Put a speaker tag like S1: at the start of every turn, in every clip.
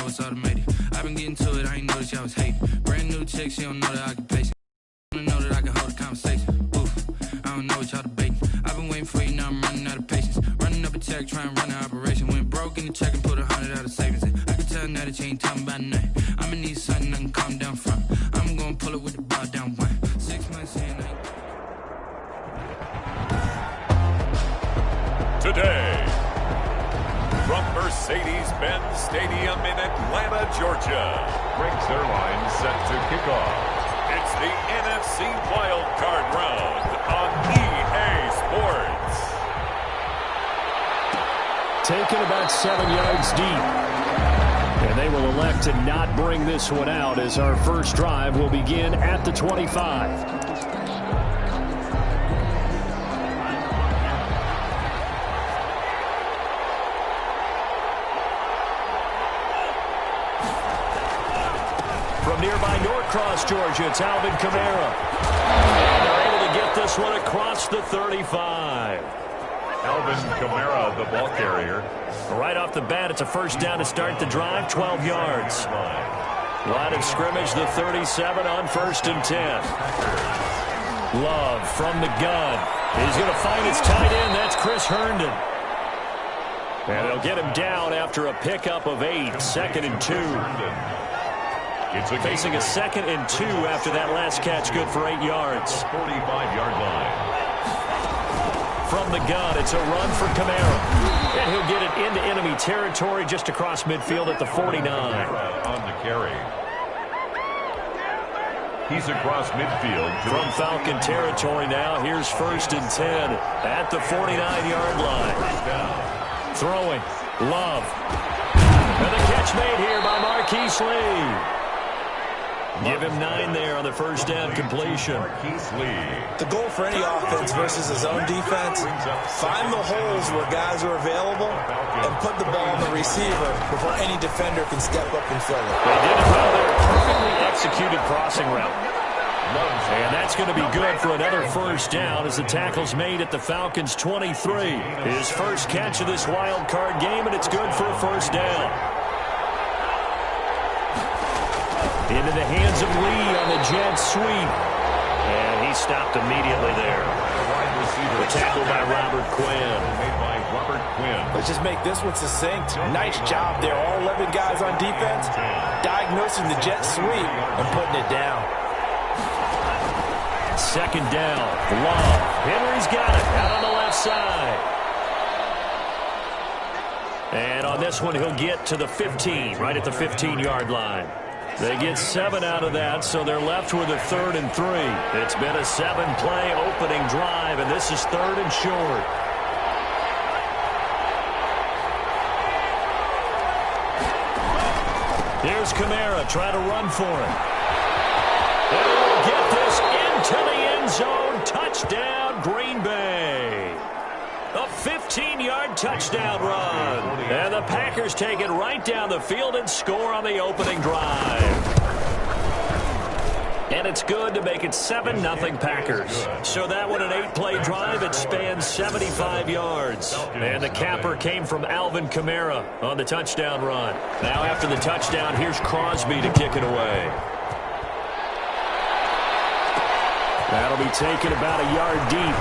S1: it's automated. I've been getting to it, I ain't noticed y'all was hating. Brand new chick, she don't know the occupation. I don't know that I can hold a conversation. Oof, I don't know what y'all debating. I've been waiting for you, now I'm running out of patience. Running up a check, trying to run an operation. Went broke in the check and put 100 out of savings in. I can tell now that you ain't talking about nothing. I'ma need something I can calm down from. I'm gonna pull it with the bow down one. 6 months in, I ain't...
S2: Today, from Mercedes-Benz Stadium in Atlanta, Georgia, Greg's Airline set to kick off. It's the NFC Wild Card Round on EA Sports.
S3: Taken about 7 yards deep. And they will elect to not bring this one out as our first drive will begin at the 25. From nearby Norcross, Georgia, it's Alvin Kamara. And they're able to get this one across the 35.
S2: Alvin Kamara, the ball carrier.
S3: Right off the bat, it's a first down to start the drive, 12 yards. Line of scrimmage, the 37 on 1st and 10. Love from the gun. He's going to find his tight end. That's Chris Herndon. And they'll get him down after a pickup of 8, 2nd and 2. Facing a 2nd and 2 after that last catch, good for 8 yards.
S2: 45-yard line.
S3: From the gun, it's a run for Kamara. And he'll get it into enemy territory just across midfield at the 49.
S2: On the carry. He's across midfield.
S3: From Falcon territory now, here's 1st and 10 at the 49-yard line. Throwing, Love. And the catch made here by Marquise Lee. Give him 9 there on the first down completion.
S4: The goal for any offense versus his own defense, find the holes where guys are available and put the ball on the receiver before any defender can step up and fill it.
S3: They did it well there. Perfectly executed crossing route. And that's going to be good for another first down as the tackle's made at the Falcons' 23. His first catch of this wild card game, and it's good for a first down. Into the hands of Lee on the jet sweep. And he stopped immediately there. The tackle by Robert Quinn.
S4: Let's just make this one succinct. Nice job there. All 11 guys on defense diagnosing the jet sweep and putting it down.
S3: 2nd down. Love. Henry's got it out on the left side. And on this one, he'll get to the 15, right at the 15-yard line. They get 7 out of that, so they're left with a 3rd and 3. It's been a 7-play opening drive, and this is 3rd and short. Here's Kamara trying to run for it. And he'll get this into the end zone. Touchdown, Green Bay. A 15-yard touchdown run. And the Packers take it right down the field and score on the opening drive. And it's good to make it 7-0 Packers. So that one an 8-play drive. It spans 75 yards. And the capper came from Alvin Kamara on the touchdown run. Now after the touchdown, here's Crosby to kick it away. That'll be taken about a yard deep.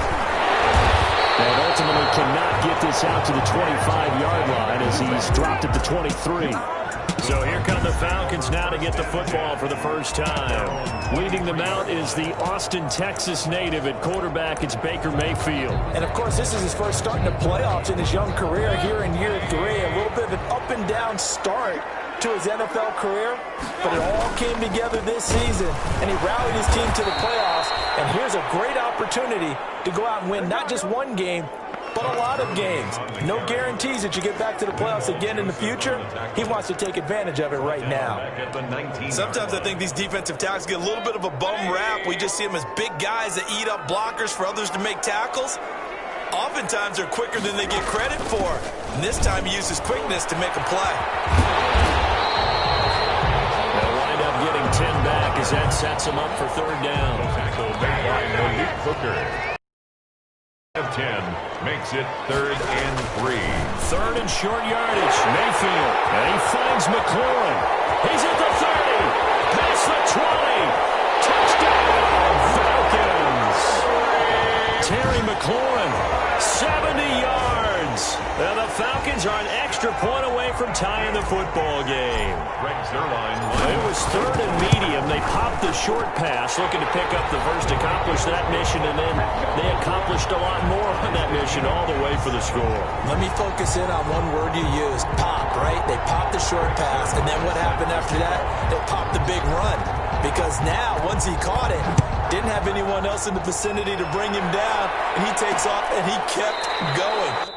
S3: And ultimately cannot get this out to the 25-yard line as he's dropped at the 23. So here come the Falcons now to get the football for the first time. Leading them out is the Austin, Texas native. At quarterback, it's Baker Mayfield.
S4: And, of course, this is his first start in the playoffs in his young career here in year 3. A little bit of an up-and-down start to his NFL career, but it all came together this season, and he rallied his team to the playoffs. And here's a great opportunity to go out and win not just one game, but a lot of games. No guarantees that you get back to the playoffs again in the future. He wants to take advantage of it right now.
S5: Sometimes I think these defensive tackles get a little bit of a bum rap. We just see them as big guys that eat up blockers for others to make tackles. Oftentimes they're quicker than they get credit for. And this time he used his quickness to make a play.
S3: They'll wind up getting 10 back as that sets him up for 3rd down.
S2: Tackle made by Malik Hooker. 10. Makes it 3rd and 3.
S3: 3rd and short yardage. Mayfield. And he finds McLaurin. He's at the 30. Past the 20. Touchdown, Falcons. Terry McLaurin, 70 yards. And the Falcons are an extra point away from tying the football game.
S2: Greg Zuerlein.
S3: It was 3rd and medium. They popped the short pass, looking to pick up the first, accomplish that mission, and then they accomplished a lot more on that mission all the way for the score.
S4: Let me focus in on one word you used, pop, right? They popped the short pass, and then what happened after that? They popped the big run. Because now, once he caught it, didn't have anyone else in the vicinity to bring him down, and he takes off, and he kept going.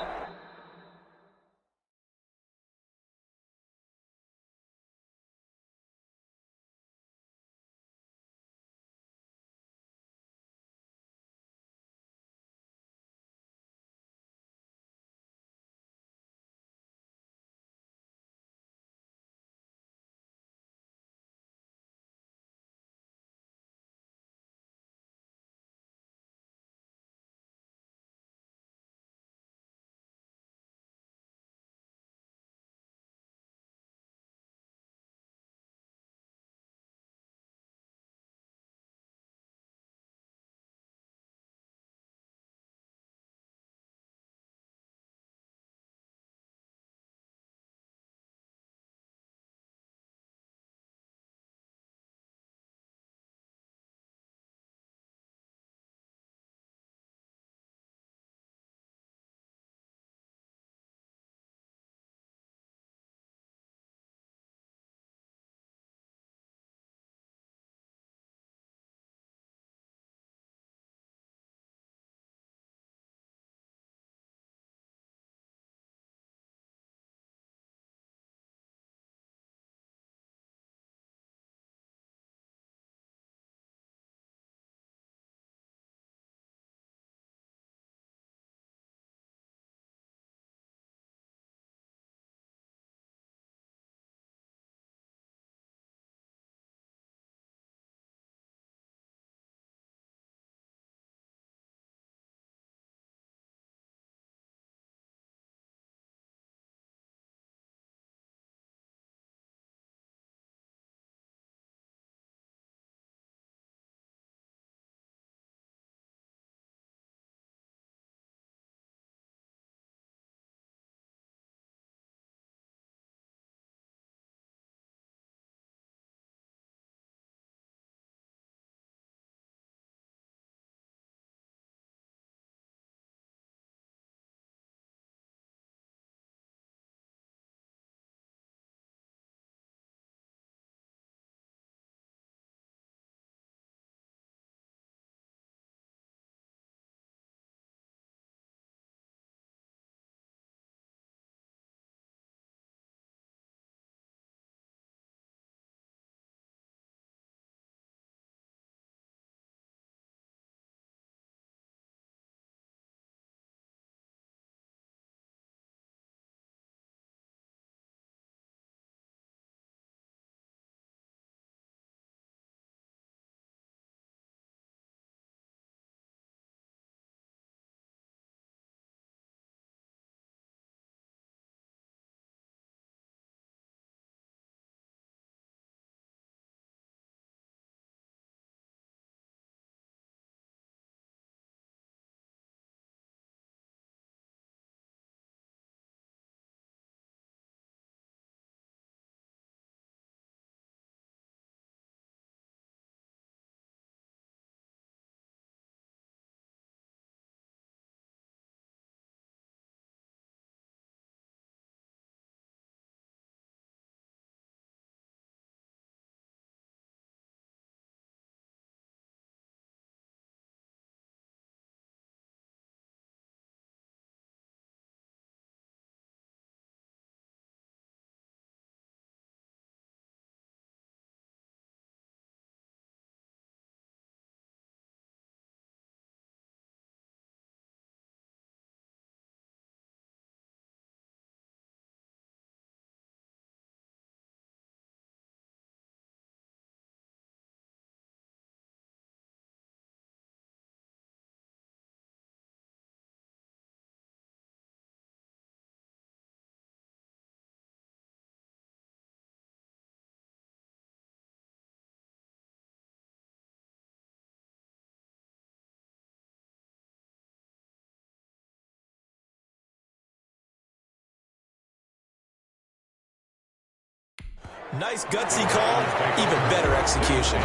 S5: Nice gutsy call, even better execution.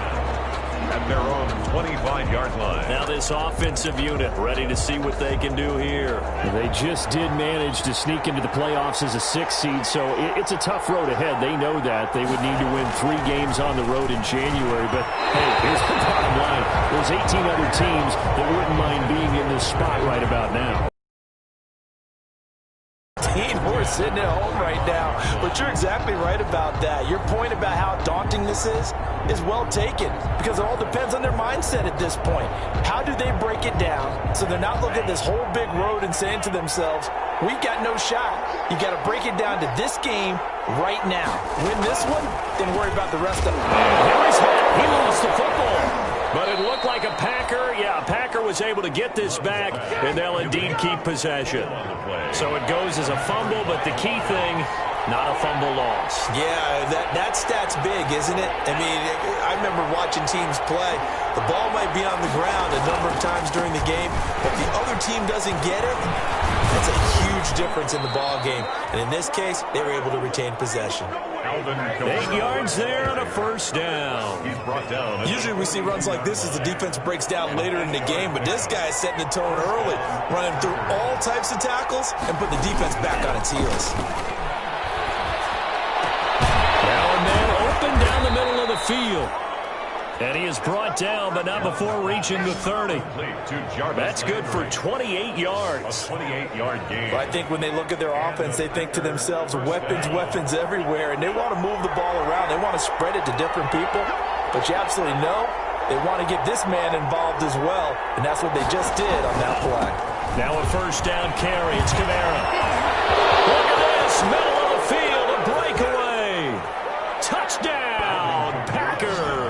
S2: At their own 25-yard line.
S3: Now this offensive unit ready to see what they can do here. They just did manage to sneak into the playoffs as a 6th seed, so it's a tough road ahead. They know that. They would need to win 3 games on the road in January. But, hey, here's the bottom line. There's 18 other teams that wouldn't mind being in this spot right about now.
S4: We're sitting at home right now, but you're exactly right about that. Your point about how daunting this is well taken, because it all depends on their mindset at this point. How do they break it down so they're not looking at this whole big road and saying to themselves, we got no shot. You got to break it down to this game right now. Win this one, then worry about the rest of it.
S3: Here he's hit. He lost the football. But it looked like a Packer. Yeah, a Packer was able to get this back, and they'll indeed keep possession. So it goes as a fumble, but the key thing, not a fumble loss.
S5: Yeah, that stat's big, isn't it? I mean, I remember watching teams play. The ball might be on the ground a number of times during the game, but if the other team doesn't get it, that's a huge difference in the ball game. And in this case, they were able to retain possession.
S3: 8 yards there on a first down.
S2: He's brought down.
S5: Usually we see runs like this as the defense breaks down later in the game, but this guy is setting the tone early, running through all types of tackles and put the defense back on its heels.
S3: Now and then open down the middle of the field. And he is brought down, but not before reaching the 30. That's good for 28 yards.
S2: A 28-yard gain.
S4: But I think when they look at their offense, they think to themselves, weapons everywhere, and they want to move the ball around. They want to spread it to different people. But you absolutely know they want to get this man involved as well, and that's what they just did on that play.
S3: Now a first down carry. It's Kamara. Look at this. Middle of the field, a breakaway. Touchdown, Packers.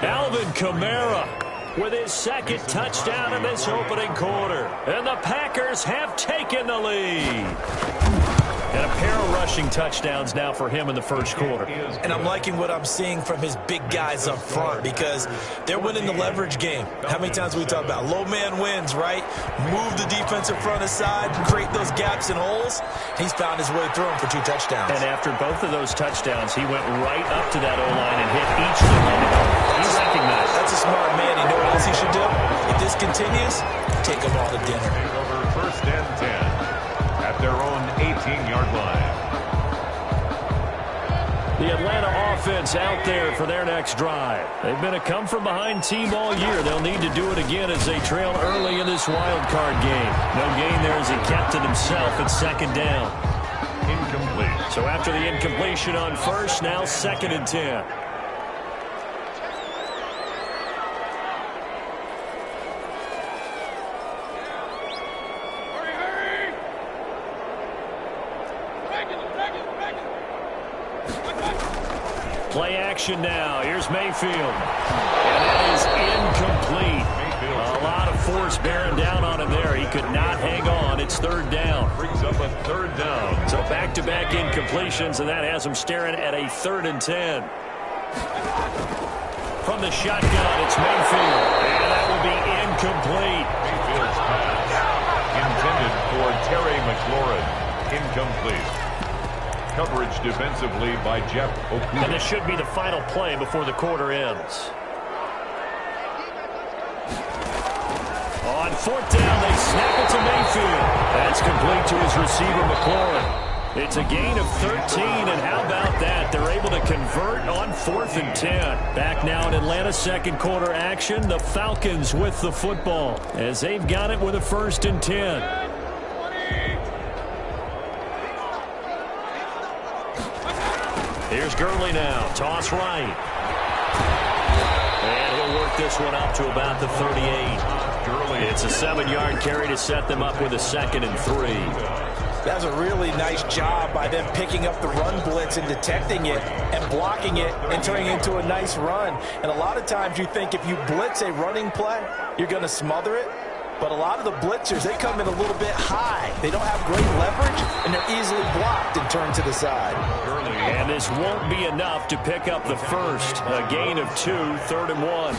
S3: Alvin Kamara with his second touchdown in this opening quarter. And the Packers have taken the lead. And a pair of rushing touchdowns now for him in the first quarter.
S5: And I'm liking what I'm seeing from his big guys up front because they're winning the leverage game. How many times we talk about low man wins, right? Move the defensive front aside, create those gaps and holes. He's found his way through them for 2 touchdowns.
S3: And after both of those touchdowns, he went right up to that O-line and hit each of them. He recognized.
S5: That's a smart man. You know what else he should do? If this continues, take them all to dinner.
S2: Over first and 10 at their own 18-yard line.
S3: The Atlanta offense out there for their next drive. They've been a come-from-behind team all year. They'll need to do it again as they trail early in this wild card game. No gain there as he kept it himself at second down.
S2: Incomplete.
S3: So after the incompletion on first, now 2nd and 10. Play action now. Here's Mayfield. And that is incomplete. A lot of force bearing down on him there. He could not hang on. It's 3rd down.
S2: Brings up a 3rd down.
S3: So back-to-back incompletions, and that has him staring at a 3rd and 10. From the shotgun, it's Mayfield. And that will be incomplete.
S2: Mayfield's pass intended for Terry McLaurin. Incomplete. Coverage defensively by Jeff Okuda.
S3: And this should be the final play before the quarter ends. On 4th down, they snap it to Mayfield. That's complete to his receiver, McLaurin. It's a gain of 13, and how about that? They're able to convert on 4th and 10. Back now in Atlanta, second quarter action. The Falcons with the football as they've got it with a 1st and 10. Here's Gurley now. Toss right. And he'll work this one up to about the 38.
S2: Gurley.
S3: It's a 7-yard carry to set them up with a 2nd and 3.
S4: That's a really nice job by them picking up the run blitz and detecting it and blocking it and turning it into a nice run. And a lot of times you think if you blitz a running play, you're going to smother it. But a lot of the blitzers, they come in a little bit high. They don't have great leverage, and they're easily blocked and turned to the side.
S3: And this won't be enough to pick up the first. A gain of 2, 3rd and 1.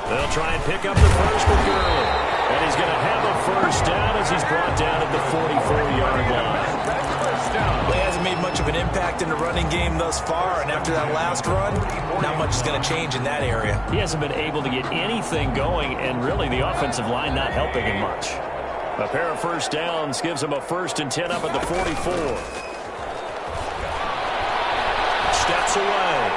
S3: They'll try and pick up the first with Gurley. And he's going to have a first down as he's brought down at the 44-yard line.
S2: down.
S5: Well, he hasn't made much of an impact in the running game thus far, and after that last run, not much is going to change in that area.
S3: He hasn't been able to get anything going, and really the offensive line not helping him much. A pair of first downs gives him a 1st and 10 up at the 44. Steps away.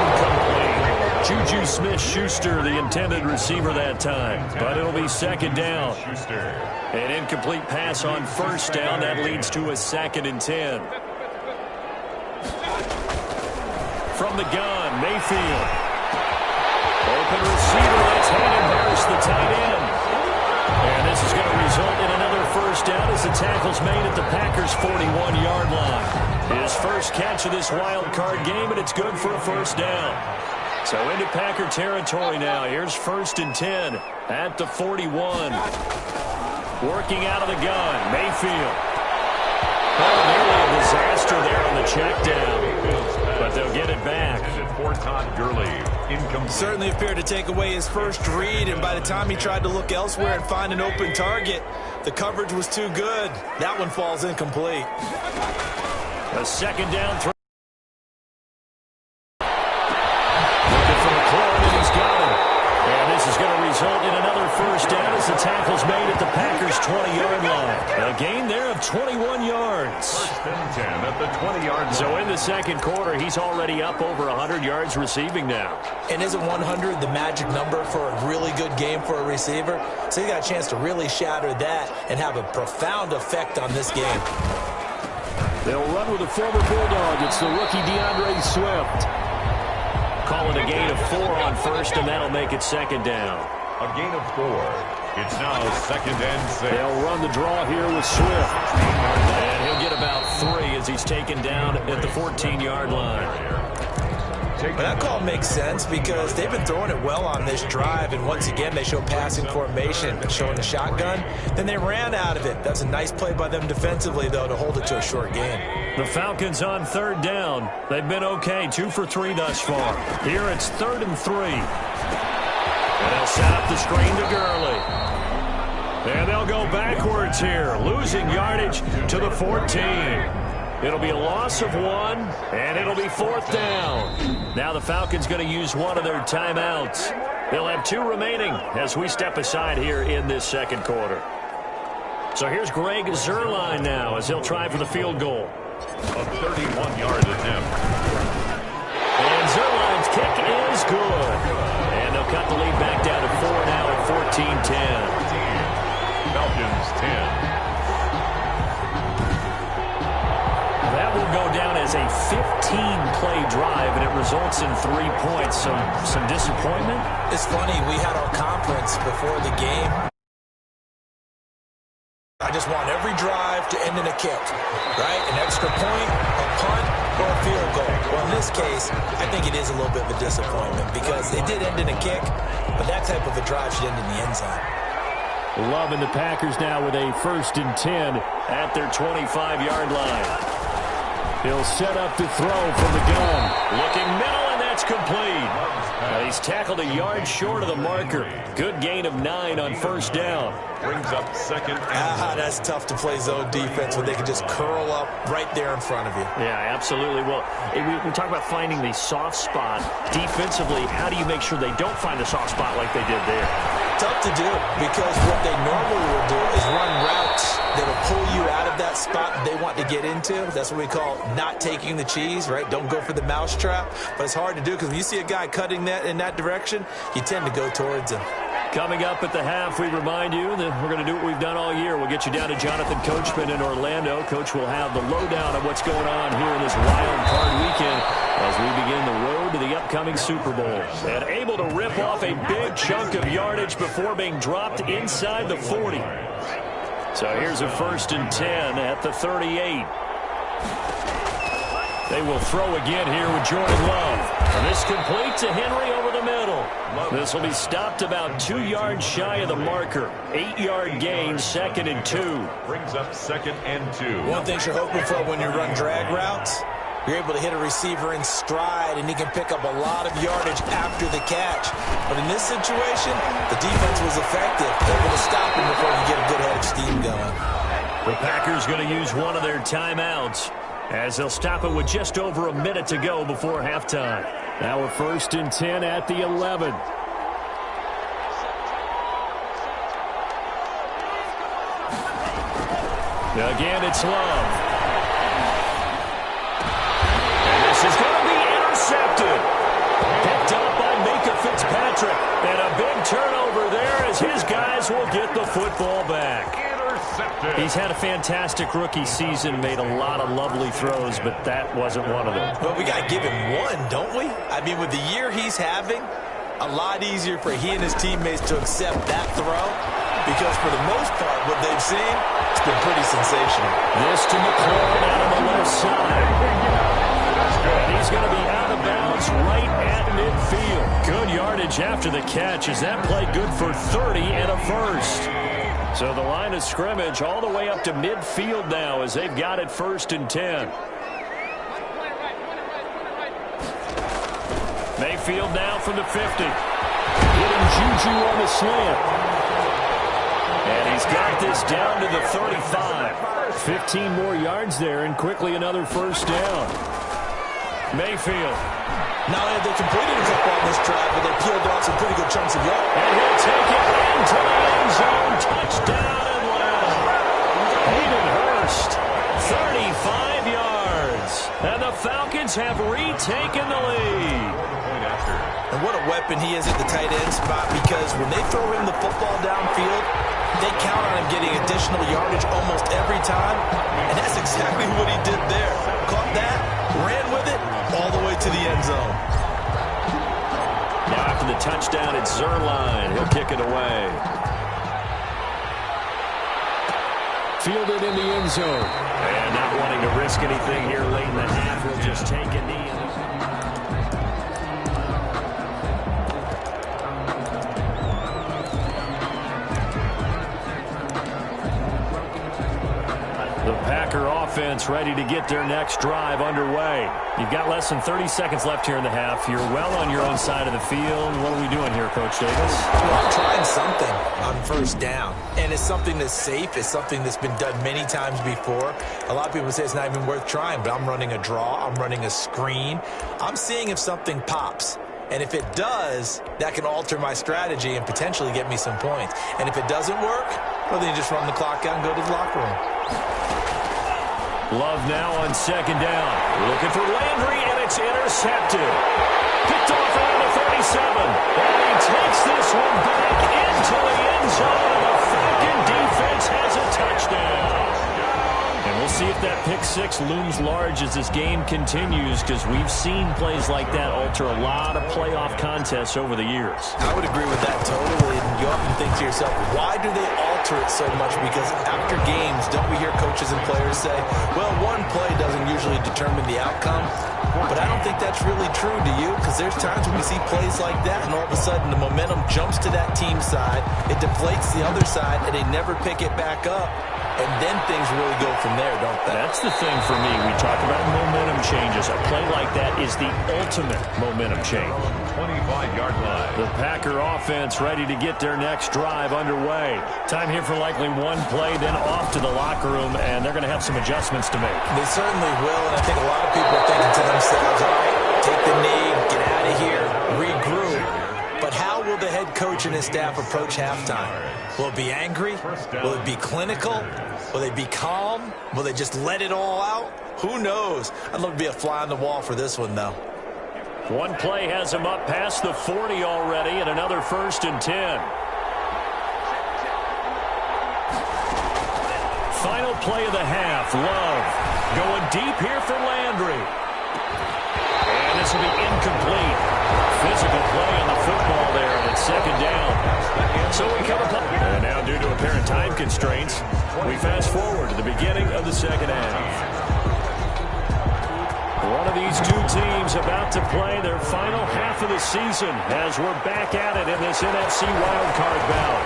S3: Incomplete. Juju Smith-Schuster, the intended receiver that time, but it'll be 2nd down. An incomplete pass on 1st down. That leads to a 2nd and 10. From the gun, Mayfield. Open receiver, that's Hayden Harris, the tight end. And this is going to result in another 1st down as the tackle's made at the Packers' 41-yard line. His first catch of this wild card game, and it's good for a 1st down. So into Packer territory now. Here's 1st and 10 at the 41. Working out of the gun, Mayfield. Oh, nearly a disaster there on the check down. But they'll get it back.
S2: For Todd Gurley.
S5: Certainly appeared to take away his first read, and by the time he tried to look elsewhere and find an open target, the coverage was too good. That one falls incomplete.
S3: A 2nd down throw. Looking for McLaurin, and he's got him. And this is going to result in another 1st down as the tackle's made at the Packers' 20-yard line. A gain there of 21 yards.
S2: 1st and 10 at the 20-yard line.
S3: So in the 2nd quarter, he's already up over 100 yards receiving now.
S5: And isn't 100 the magic number for a really good game for a receiver? So he got a chance to really shatter that and have a profound effect on this game.
S3: They'll run with a former Bulldog. It's the rookie DeAndre Swift. Call it a gain of 4 on 1st, and that'll make it 2nd down.
S2: A gain of 4. It's now 2nd and 6.
S3: They'll run the draw here with Swift. And he'll get about 3 as he's taken down at the 14-yard line.
S5: But that call makes sense because they've been throwing it well on this drive, and once again they show passing formation, showing the shotgun. Then they ran out of it. That's a nice play by them defensively, though, to hold it to a short gain.
S3: The Falcons on 3rd down. They've been okay, 2 for 3 thus far. Here it's 3rd and 3. And they'll set up the screen to Gurley. And they'll go backwards here, losing yardage to the 14. It'll be a loss of 1, and it'll be 4th down. Now the Falcons going to use one of their timeouts. They'll have 2 remaining as we step aside here in this 2nd quarter. So here's Greg Zuerlein now as he'll try for the field goal.
S2: A 31-yard attempt.
S3: And Zuerlein's kick is good. And they'll cut the lead back down to 4 now at 14-10.
S2: Falcons 10.
S3: That will go down as a 15-play drive, and it results in 3 points. So some disappointment.
S5: It's funny, we had our conference before the game. I just want every drive to end in a kick, right? An extra point, a punt, or a field goal. Well, in this case, I think it is a little bit of a disappointment because it did end in a kick, but that type of a drive should end in the end zone.
S3: Loving the Packers now with a 1st and 10 at their 25-yard line. He'll set up to throw from the gun. Looking middle, and that's complete. He's tackled a yard short of the marker. Good gain of 9 on 1st down.
S2: Brings up 2nd and
S5: That's tough to play zone defense when they can just curl up right there in front of you.
S3: Yeah, absolutely. Well, we talk about finding the soft spot. Defensively, how do you make sure they don't find the soft spot like they did there?
S5: Tough to do because what they normally will do is run routes that will pull you out of that spot they want to get into. That's what we call not taking the cheese, right? Don't go for the mousetrap. But it's hard to do because when you see a guy cutting that in that direction, you tend to go towards him.
S3: Coming up at the half, we remind you that we're going to do what we've done all year. We'll get you down to Jonathan Coachman in Orlando. Coach will have the lowdown of what's going on here in this wild card weekend as we begin the road to the upcoming Super Bowl. And able to rip off a big chunk of yardage before being dropped inside the 40. So here's a 1st and 10 at the 38. They will throw again here with Jordan Love. And this complete to Henry over the middle. This will be stopped about 2 yards shy of the marker. 8-yard gain, 2nd and 2.
S2: brings up 2nd and 2.
S5: One thing you're hoping for when you run drag routes, you're able to hit a receiver in stride, and he can pick up a lot of yardage after the catch. But in this situation, the defense was effective. They're able to stop him before you get a good head of steam going.
S3: The Packers going to use one of their timeouts as they'll stop it with just over a minute to go before halftime. Now we're 1st and 10 at the 11. Again, it's Love. And this is going to be intercepted. Picked up by Micah Fitzpatrick. And a big turnover there as his guys will get the football back. He's had a fantastic rookie season, made a lot of lovely throws, but that wasn't one of them.
S5: Well, we got to give him one, don't we? I mean, with the year he's having, a lot easier for he and his teammates to accept that throw because for the most part, what they've seen, it's been pretty sensational.
S3: This to McLaurin out on the left side. And he's going to be out of bounds right at midfield. Good yardage after the catch. Is that play good for 30 and a first? So the line of scrimmage all the way up to midfield now as they've got it 1st and 10. Mayfield now from the 50. Getting Juju on the slant. And he's got this down to the 35. 15 more yards there and quickly another first down. Mayfield.
S5: Not only have they completed a couple on this drive, but they peeled off some pretty good chunks of yards.
S3: And he'll take it into the end zone. Touchdown Atlanta. Hayden Hurst, 35 yards. And the Falcons have retaken the lead.
S5: And what a weapon he is at the tight end spot because when they throw him the football downfield, they count on him getting additional yardage almost every time. And that's exactly what he did there. Caught that, ran with it, all the way to the end zone.
S3: Now after the touchdown, it's Zerline. He'll kick it away. Fielded in the end zone. And not wanting to risk anything here late in the half, he'll just take a knee. The Packer offense ready to get their next drive underway. You've got less than 30 seconds left here in the half. You're well on your own side of the field. What are we doing here, Coach Davis?
S5: Well, I'm trying something on first down. And it's something that's safe. It's something that's been done many times before. A lot of people say it's not even worth trying, but I'm running a draw. I'm running a screen. I'm seeing if something pops. And if it does, that can alter my strategy and potentially get me some points. And if it doesn't work, well, then you just run the clock out and go to the locker room.
S3: Love now on 2nd down. Looking for Landry, and it's intercepted. Picked off around the 37. And he takes this one back into the end zone, and the Falcon defense has a touchdown. And we'll see if that pick six looms large as this game continues, because we've seen plays like that alter a lot of playoff contests over the years.
S5: I would agree with that totally. And you often think to yourself, why do they alter it so much? Because after games, don't we hear coaches and players say, well, one play doesn't usually determine the outcome. But I don't think that's really true, do you? Because there's times when we see plays like that, and all of a sudden the momentum jumps to that team side, it deflates the other side, and they never pick it back up. And then things really go from there, don't they?
S3: That's the thing for me. We talk about momentum changes. A play like that is the ultimate momentum change.
S2: 25-yard line.
S3: The Packer offense ready to get their next drive underway. Time here for likely one play, then off to the locker room, and they're going to have some adjustments to make.
S5: They certainly will, and I think a lot of people are thinking to themselves, all right, take the knee, get out of here, regroup. But how will the head coach and his staff approach halftime? Will it be angry? Will it be clinical? Will they be calm? Will they just let it all out? Who knows? I'd love to be a fly on the wall for this one, though.
S3: One play has him up past the 40 already, and another 1st and 10. Final play of the half. Love going deep here for Landry. And this will be incomplete. Physical play on the football there, and it's 2nd down. So we come up. And now, due to apparent time constraints, we fast forward to the beginning of the 2nd half. One of these two teams about to play their final half of the season as we're back at it in this NFC wildcard bout.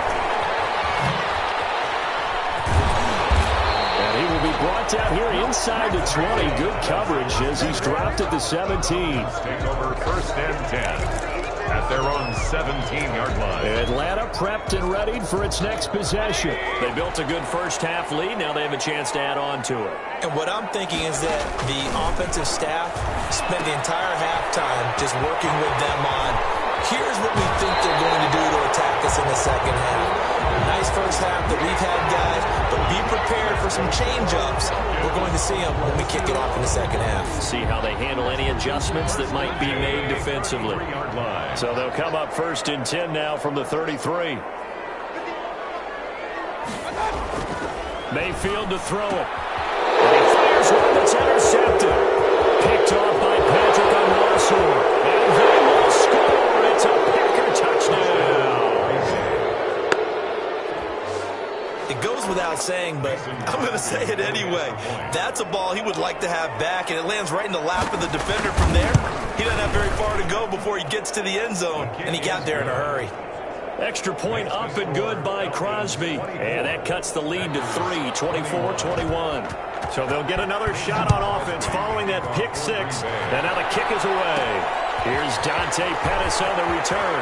S3: And he will be brought down here inside the 20. Good coverage as he's dropped at the 17.
S2: Take over 1st and 10. at their own 17-yard line.
S3: Atlanta prepped and readied for its next possession. They built a good first-half lead. Now they have a chance to add on to it.
S5: And what I'm thinking is that the offensive staff spent the entire halftime just working with them on, here's what we think they're going to do to attack us in the second half. Nice first half that we've had, guys, but be prepared for some change-ups. We're going to see them when we kick it off in the second half.
S3: See how they handle any adjustments that might be made defensively. So they'll come up 1st and 10 now from the 33. Mayfield to throw it. And he fires one that's intercepted. Picked off by Patrick Onwuasor. And they will score. It's a Packer touchdown.
S5: It goes without saying, but I'm going to say it anyway. That's a ball he would like to have back, and it lands right in the lap of the defender from there. He doesn't have very far to go before he gets to the end zone, and he got there in a hurry.
S3: Extra point up and good by Crosby. And that cuts the lead to 3, 24-21. So they'll get another shot on offense following that pick six. And now the kick is away. Here's Dante Pettis on the return.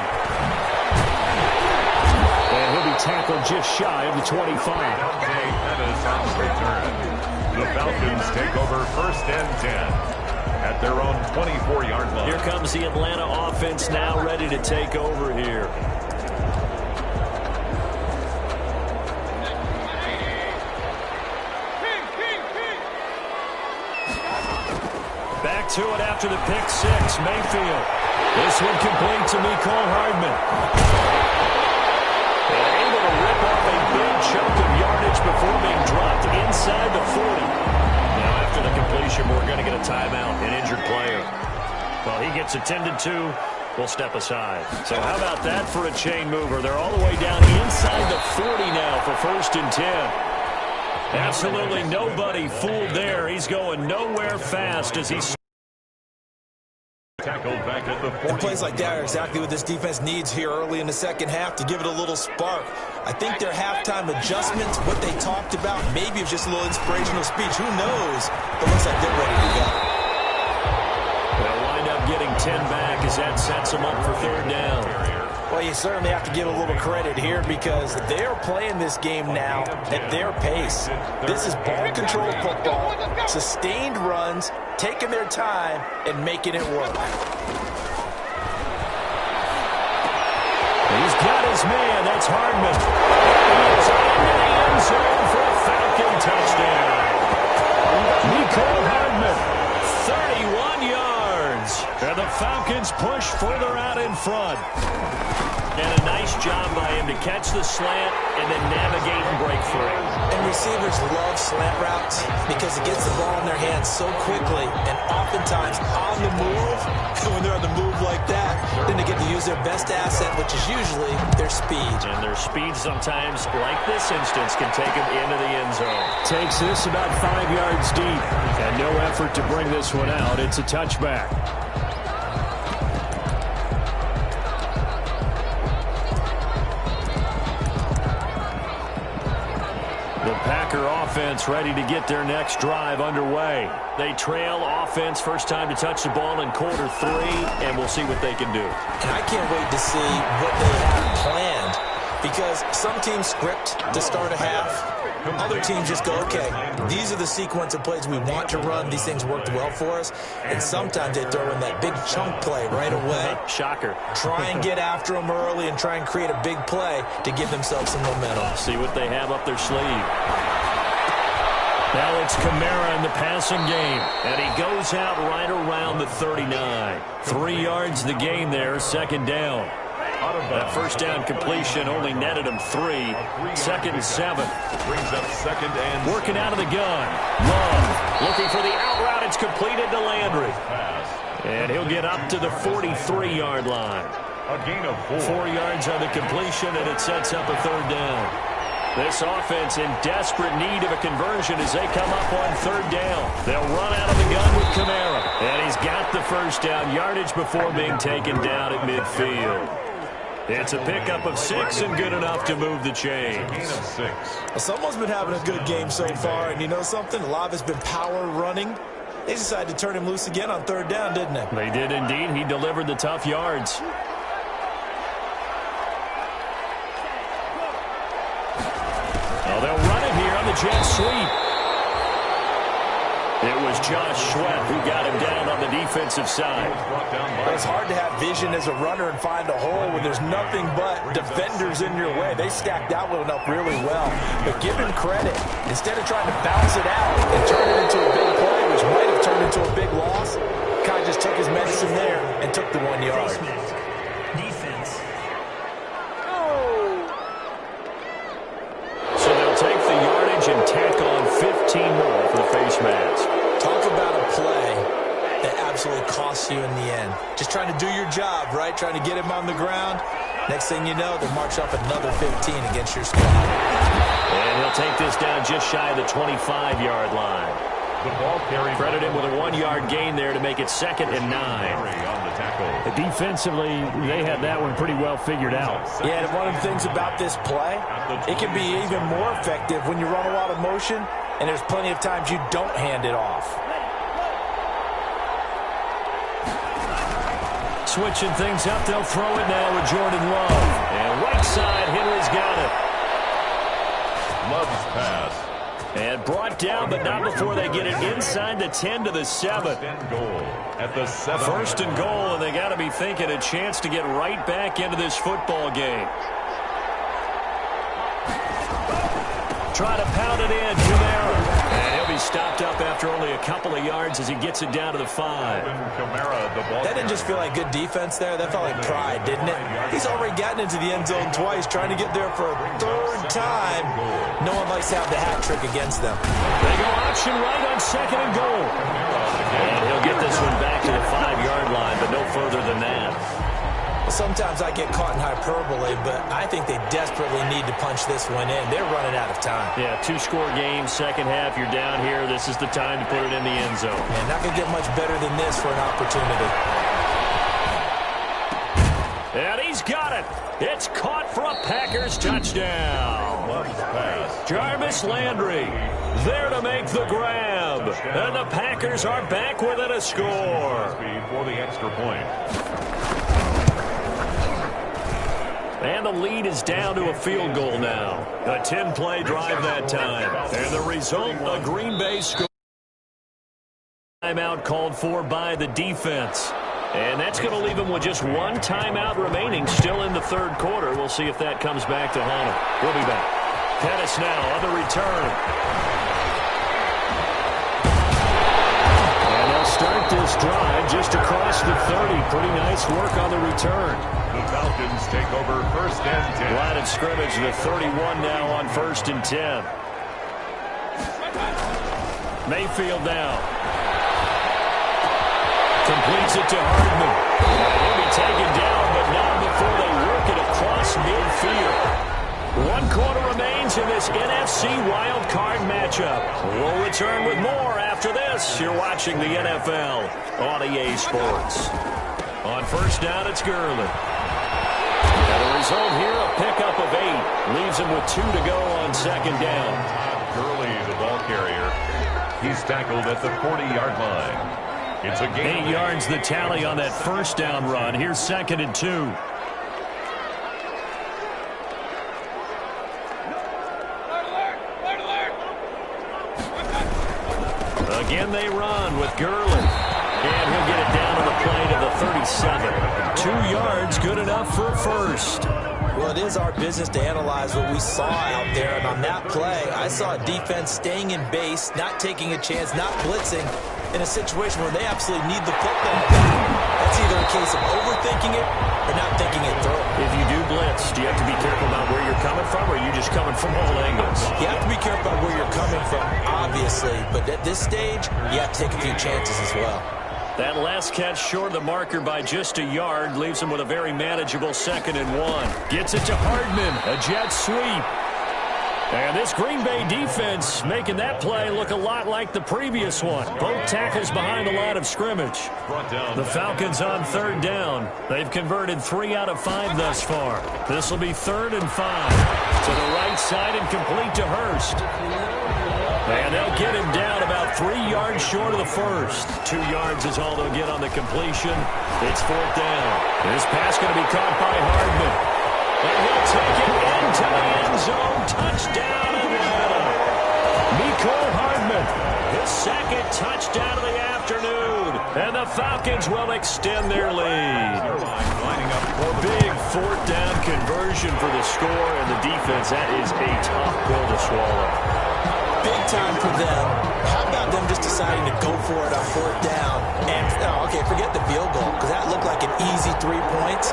S3: And he'll be tackled just shy of the 25.
S2: Dante Pettis on the return. The Falcons take over 1st and 10 at their own 24-yard line.
S3: Here comes the Atlanta offense now ready to take over here. Back to it after the pick six. Mayfield. This one complete to Mecole Hardman. And able to rip off a big chunk of yardage before being dropped inside the 40. Now after the completion, we're going to get a timeout, an injured player. Well, he gets attended to. We'll step aside. So how about that for a chain mover? They're all the way down inside the 40 now for 1st and 10. Absolutely nobody fooled there. He's going nowhere fast as he's
S2: tackled back at the 40.
S5: And plays like that are exactly what this defense needs here early in the second half to give it a little spark. I think their halftime adjustments, what they talked about, maybe it's just a little inspirational speech. Who knows? But looks like they're ready to go.
S3: They'll wind up getting 10 back as that sets them up for 3rd down.
S4: Well, you certainly have to give a little credit here because they're playing this game now at their pace. This is ball control football, sustained runs, taking their time and making it work.
S3: He's got his man. That's Hardman. He's into the end zone for a Falcon touchdown. Mecole Hardman, 31 yards. And the Falcons push further out in front. And a nice job by him to catch the slant and then navigate and break free.
S5: And receivers love slant routes because it gets the ball in their hands so quickly and oftentimes on the move. And when they're on the move like that, then they get to use their best asset, which is usually their speed.
S3: And their speed sometimes, like this instance, can take them into the end zone. Takes this about 5 yards deep. And no effort to bring this one out. It's a touchback. The Packer offense ready to get their next drive underway. They trail offense first time to touch the ball in quarter 3, and we'll see what they can do.
S5: And I can't wait to see what they have planned because some teams script to start a half. Other teams just go, okay, these are the sequence of plays we want to run. These things worked well for us. And sometimes they throw in that big chunk play right away.
S3: Shocker.
S5: Try and get after them early and try and create a big play to give themselves some momentum.
S3: See what they have up their sleeve. Now it's Kamara in the passing game. And he goes out right around the 39. 3 yards the game there, 2nd down. That first down completion only netted him 3. 2nd and 7.
S2: Brings up 2nd and
S3: working out of the gun. Love looking for the out route. It's completed to Landry. And he'll get up to the 43-yard line.
S2: a gain of
S3: 4 yards on the completion, and it sets up a 3rd down. This offense in desperate need of a conversion as they come up on 3rd down. They'll run out of the gun with Kamara. And he's got the first down yardage before being taken down at midfield. It's a pickup of 6 and good enough to move the chains.
S2: gain of 6.
S5: Well, someone's been having a good game so far, and you know something? A lot of it's been power running. They decided to turn him loose again on 3rd down, didn't they?
S3: They did indeed. He delivered the tough yards. Oh, they'll run it here on the jet sweep. It was Josh Sweat who got him down on the defensive side.
S4: It's hard to have vision as a runner and find a hole when there's nothing but defenders in your way. They stacked that one up really well. But give him credit. Instead of trying to bounce it out and turn it into a big play, which might have turned into a big loss, kind of just took his medicine there and took the 1 yard.
S6: Defense.
S3: So they'll take the yardage and tack on 15 more for the face mask.
S4: Talk about a play that absolutely costs you in the end. Just trying to do your job, right? Trying to get him on the ground. Next thing you know, they'll march up another 15 against your squad.
S3: And he'll take this down just shy of the 25-yard line.
S2: The ball carried.
S3: Credit him with a 1-yard gain there to make it 2nd and 9.
S2: On the tackle.
S7: Defensively, they had that one pretty well figured out.
S4: Yeah, and one of the things about this play, it can be even more effective when you run a lot of motion, and there's plenty of times you don't hand it off.
S3: Switching things up, they'll throw it now with Jordan Love. And right side, Henry's got it.
S2: Love's pass.
S3: And brought down, but not before they get it inside the 10 to the 7.
S2: Goal at the 7.
S3: 1st and goal, and they got to be thinking a chance to get right back into this football game. Try to pound it in, Kamara. And he'll be stopped up after only a couple of yards as he gets it down to the 5.
S4: That didn't just feel like good defense there. That felt like pride, didn't it? He's already gotten into the end zone twice, trying to get there for a 3rd time. No one likes to have the hat trick against them.
S3: They go option right on 2nd and goal. And he'll get this one back to the 5-yard line, but no further than that.
S4: Sometimes I get caught in hyperbole, but I think they desperately need to punch this one in. They're running out of time.
S3: Yeah, 2-score game, second half, you're down here. This is the time to put it in the end zone.
S4: Man, not going to get much better than this for an opportunity.
S3: And he's got it. It's caught for a Packers touchdown. Jarvis Landry there to make the grab. And the Packers are back within a score.
S2: For the extra point.
S3: And the lead is down to a field goal now. A 10-play drive that time. And the result, a Green Bay score. Timeout called for by the defense. And that's going to leave him with just one timeout remaining still in the 3rd quarter. We'll see if that comes back to haunt him. We'll be back. Pettis now on the return. And they'll start this drive just across the 30. Pretty nice work on the return.
S2: The Falcons take over 1st and 10.
S3: Line of scrimmage, the 31 now on 1st and 10. Mayfield now. Completes it to Hardman. He'll be taken down, but not before they work it across midfield. 1 quarter remains in this NFC wild card matchup. We'll return with more after this. You're watching the NFL on EA Sports. On 1st down, it's Gurley. And the result here, a pickup of 8. Leaves him with 2 to go on 2nd down.
S2: Gurley, the ball carrier. He's tackled at the 40-yard line. It's a gain.
S3: 8 yards the tally on that 1st down run. Here's 2nd and 2. Again they run with Gurley. And he'll get it down to the play to the 37. 2 yards, good enough for a 1st.
S4: Well, it is our business to analyze what we saw out there. And on that play, I saw a defense staying in base, not taking a chance, not blitzing, in a situation where they absolutely need the football back. That's either a case of overthinking it or not thinking it through.
S3: If you do blitz, do you have to be careful about where you're coming from, or are you just coming from all angles?
S4: You have to be careful about where you're coming from, obviously. But at this stage, you have to take a few chances as well.
S3: That last catch short of the marker by just a yard leaves him with a very manageable 2nd and 1. Gets it to Hardman, a jet sweep. And this Green Bay defense making that play look a lot like the previous one. Both tackles behind the line of scrimmage. The Falcons on 3rd down. They've converted 3 out of 5 thus far. This will be 3rd and 5. To the right side and complete to Hurst. And they'll get him down about 3 yards short of the 1st. 2 yards is all they'll get on the completion. It's 4th down. This pass going to be caught by Hardman. And he'll take it into the end zone. Touchdown, Atlanta. Mecole Hardman, his second touchdown of the afternoon. And the Falcons will extend their lead. Big fourth down conversion for the score, and the defense, that is a tough pill to swallow.
S4: Big time for them. How about them just deciding to go for it on fourth down? And, okay, forget the field goal, because that looked like an easy 3 points.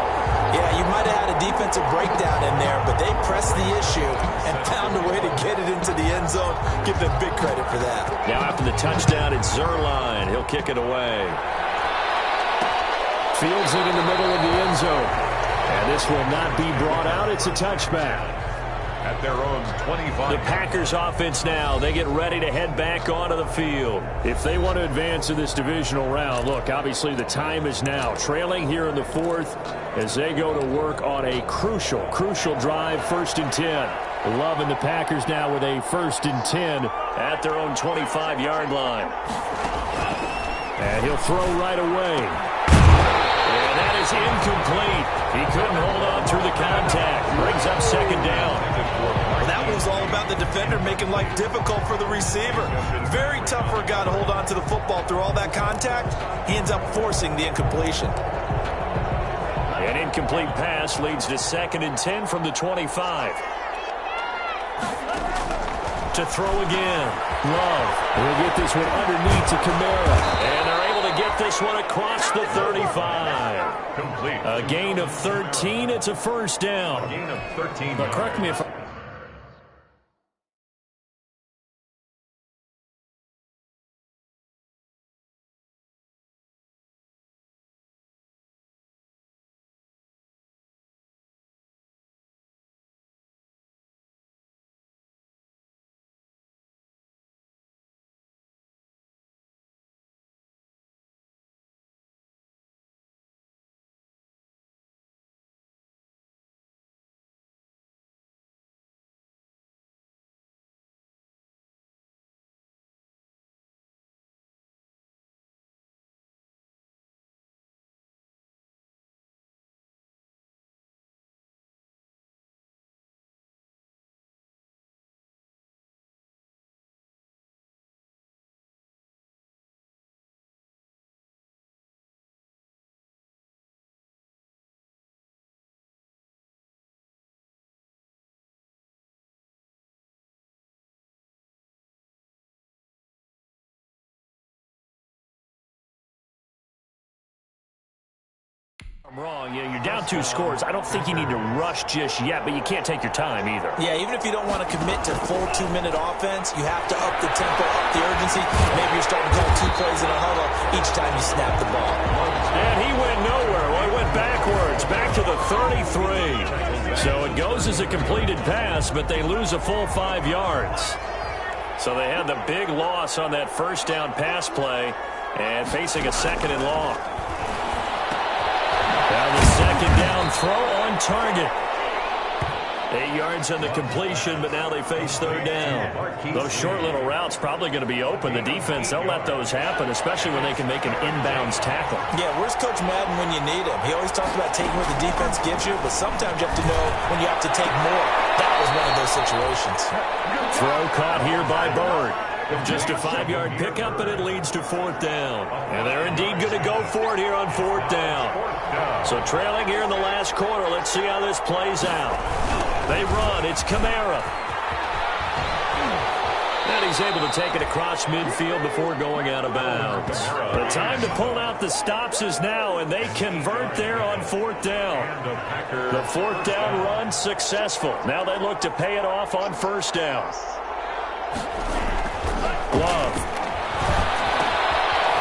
S4: Yeah, you might have had a defensive breakdown in there, but they pressed the issue and found a way to get it into the end zone. Give them big credit for that.
S3: Now after the touchdown, it's Zuerlein. He'll kick it away. Fields it in the middle of the end zone. And this will not be brought out. It's a touchback.
S2: At their own 25.
S3: The Packers offense now. They get ready to head back onto the field.
S7: If they want to advance in this divisional round, look, obviously the time is now. Trailing here in the fourth as they go to work on a crucial drive, 1st and 10.
S3: Loving the Packers now with a 1st and 10 at their own 25-yard line.
S7: And he'll throw right away.
S3: And that is incomplete. He couldn't hold on through the contact. Brings up 2nd down.
S5: That was all about the defender making life difficult for the receiver. Very tough for a guy to hold on to the football through all that contact. He ends up forcing the incompletion.
S3: An incomplete pass leads to 2nd and 10 from the 25. To throw again. Love will get this one underneath to Kamara. And they're able to get this one across the 35.
S2: Complete.
S3: A gain of 13. It's a 1st down.
S2: Gain of 13.
S7: But correct me if
S3: I'm wrong. Yeah, you're down 2 scores. I don't think you need to rush just yet, but you can't take your time either.
S4: Yeah, even if you don't want to commit to full 2-minute offense, you have to up the tempo, up the urgency. Maybe you're starting to call 2 plays in a huddle each time you snap the ball.
S3: And he went nowhere. Well, he went backwards, back to the 33. So it goes as a completed pass, but they lose a full 5 yards. So they had the big loss on that 1st down pass play and facing a 2nd and long. Now the 2nd down throw on target. 8 yards on the completion, but now they face 3rd down. Those short little routes probably going to be open. The defense, they'll let those happen, especially when they can make an inbounds tackle.
S4: Yeah, where's Coach Madden when you need him? He always talks about taking what the defense gives you, but sometimes you have to know when you have to take more. That was one of those situations.
S3: Throw caught here by Bird. Just a 5-yard pickup, and it leads to 4th down. And they're indeed going to go for it here on 4th down. So trailing here in the last quarter, let's see how this plays out. They run. It's Kamara. And he's able to take it across midfield before going out of bounds. The time to pull out the stops is now, and they convert there on 4th down. The 4th down run successful. Now they look to pay it off on 1st down. Love.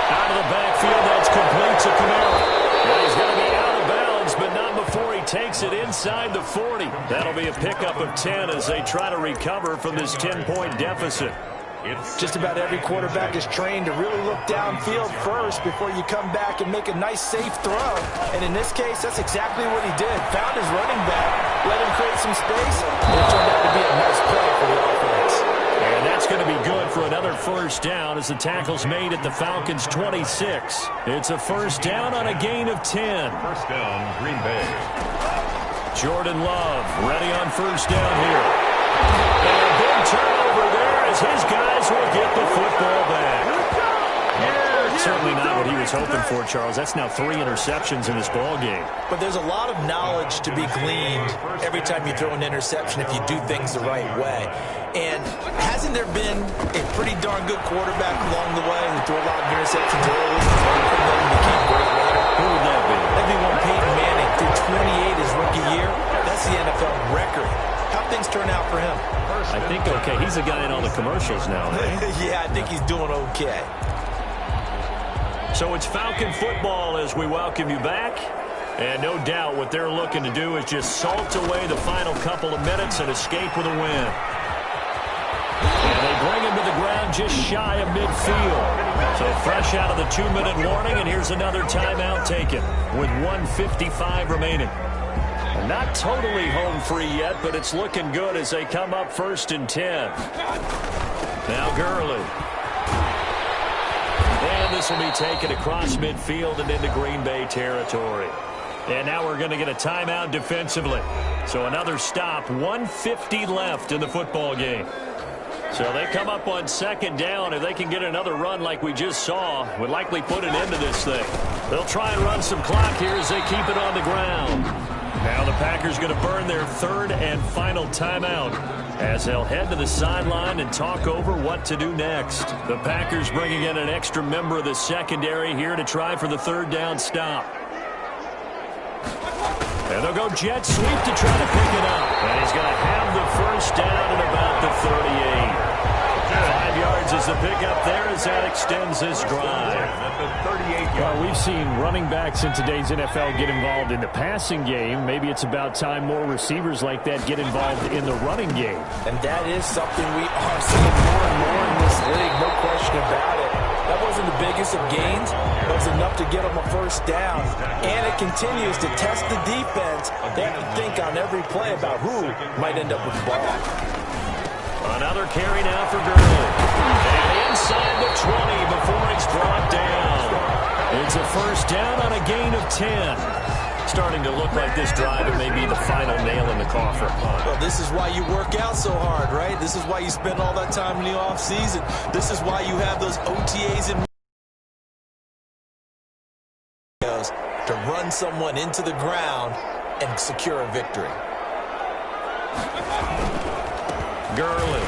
S3: Out of the backfield, that's complete to Kamara. Well, he's going to be out of bounds, but not before he takes it inside the 40. That'll be a pickup of 10 as they try to recover from this 10-point deficit.
S4: Just about every quarterback is trained to really look downfield first before you come back and make a nice, safe throw. And in this case, that's exactly what he did. Found his running back, let him create some space, and it turned out to be a nice play for the offense.
S3: And that's going to be good for another 1st down as the tackle's made at the Falcons' 26. It's a 1st down on a gain of 10.
S2: 1st down, Green Bay.
S7: Jordan Love ready on first down here. And a big turnover there as his guys will get the football back. Certainly not what he was hoping for, Charles. That's now 3 interceptions in this ball game.
S4: But there's a lot of knowledge to be gleaned every time you throw an interception if you do things the right way. And hasn't there been a pretty darn good quarterback along the way who threw a lot of interceptions early and then became great later?
S7: Who would that be?
S4: That'd be one Peyton Manning threw 28 his rookie year. That's the NFL record. How things turn out for him?
S7: I think okay. He's a guy in all the commercials now, right?
S4: Yeah, I think he's doing okay.
S7: So it's Falcon football as we welcome you back. And no doubt what they're looking to do is just salt away the final couple of minutes and escape with a win. And they bring him to the ground just shy of midfield. So fresh out of the 2-minute warning, and here's another timeout taken with 1:55 remaining. And not totally home free yet, but it's looking good as they come up 1st and 10. Now Gurley. And this will be taken across midfield and into Green Bay territory. And now we're going to get a timeout defensively. So another stop, 1:50 left in the football game. So they come up on 2nd down. If they can get another run like we just saw, would likely put an end to this thing. They'll try and run some clock here as they keep it on the ground. Now the Packers going to burn their 3rd and final timeout as they'll head to the sideline and talk over what to do next. The Packers bringing in an extra member of the secondary here to try for the 3rd down stop. And they'll go jet sweep to try to pick it up. And he's going to have the 1st down at about the 38. 5 yards is the pickup there as that extends this drive.
S3: Well, we've seen running backs in today's NFL get involved in the passing game. Maybe it's about time more receivers like that get involved in the running game.
S4: And that is something we are seeing more and more in this league, no question about it. That wasn't the biggest of gains, but it was enough to get them a 1st down. And it continues to test the defense. They have to think on every play about who might end up with the ball.
S7: Another carry now for Gurley. And inside the 20 before he's brought down. It's a 1st down on a gain of 10. Starting to look like this drive it may be the final nail in the coffin.
S4: Well, this is why you work out so hard, right? This is why you spend all that time in the offseason. This is why you have those OTAs and to run someone into the ground and secure a victory.
S7: Gurley.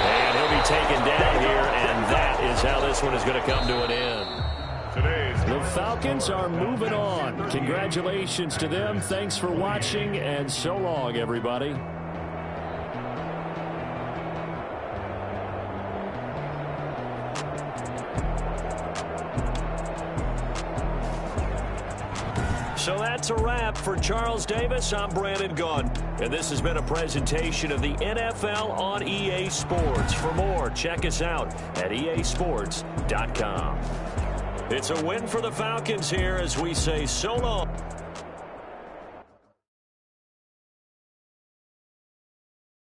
S7: And he'll be taken down here, and that is how this one is going to come to an end. The Falcons are moving on. Congratulations to them. Thanks for watching, and so long, everybody. So that's a wrap for Charles Davis. I'm Brandon Gunn, and this has been a presentation of the NFL on EA Sports. For more, check us out at easports.com. It's a win for the Falcons here as we say so long.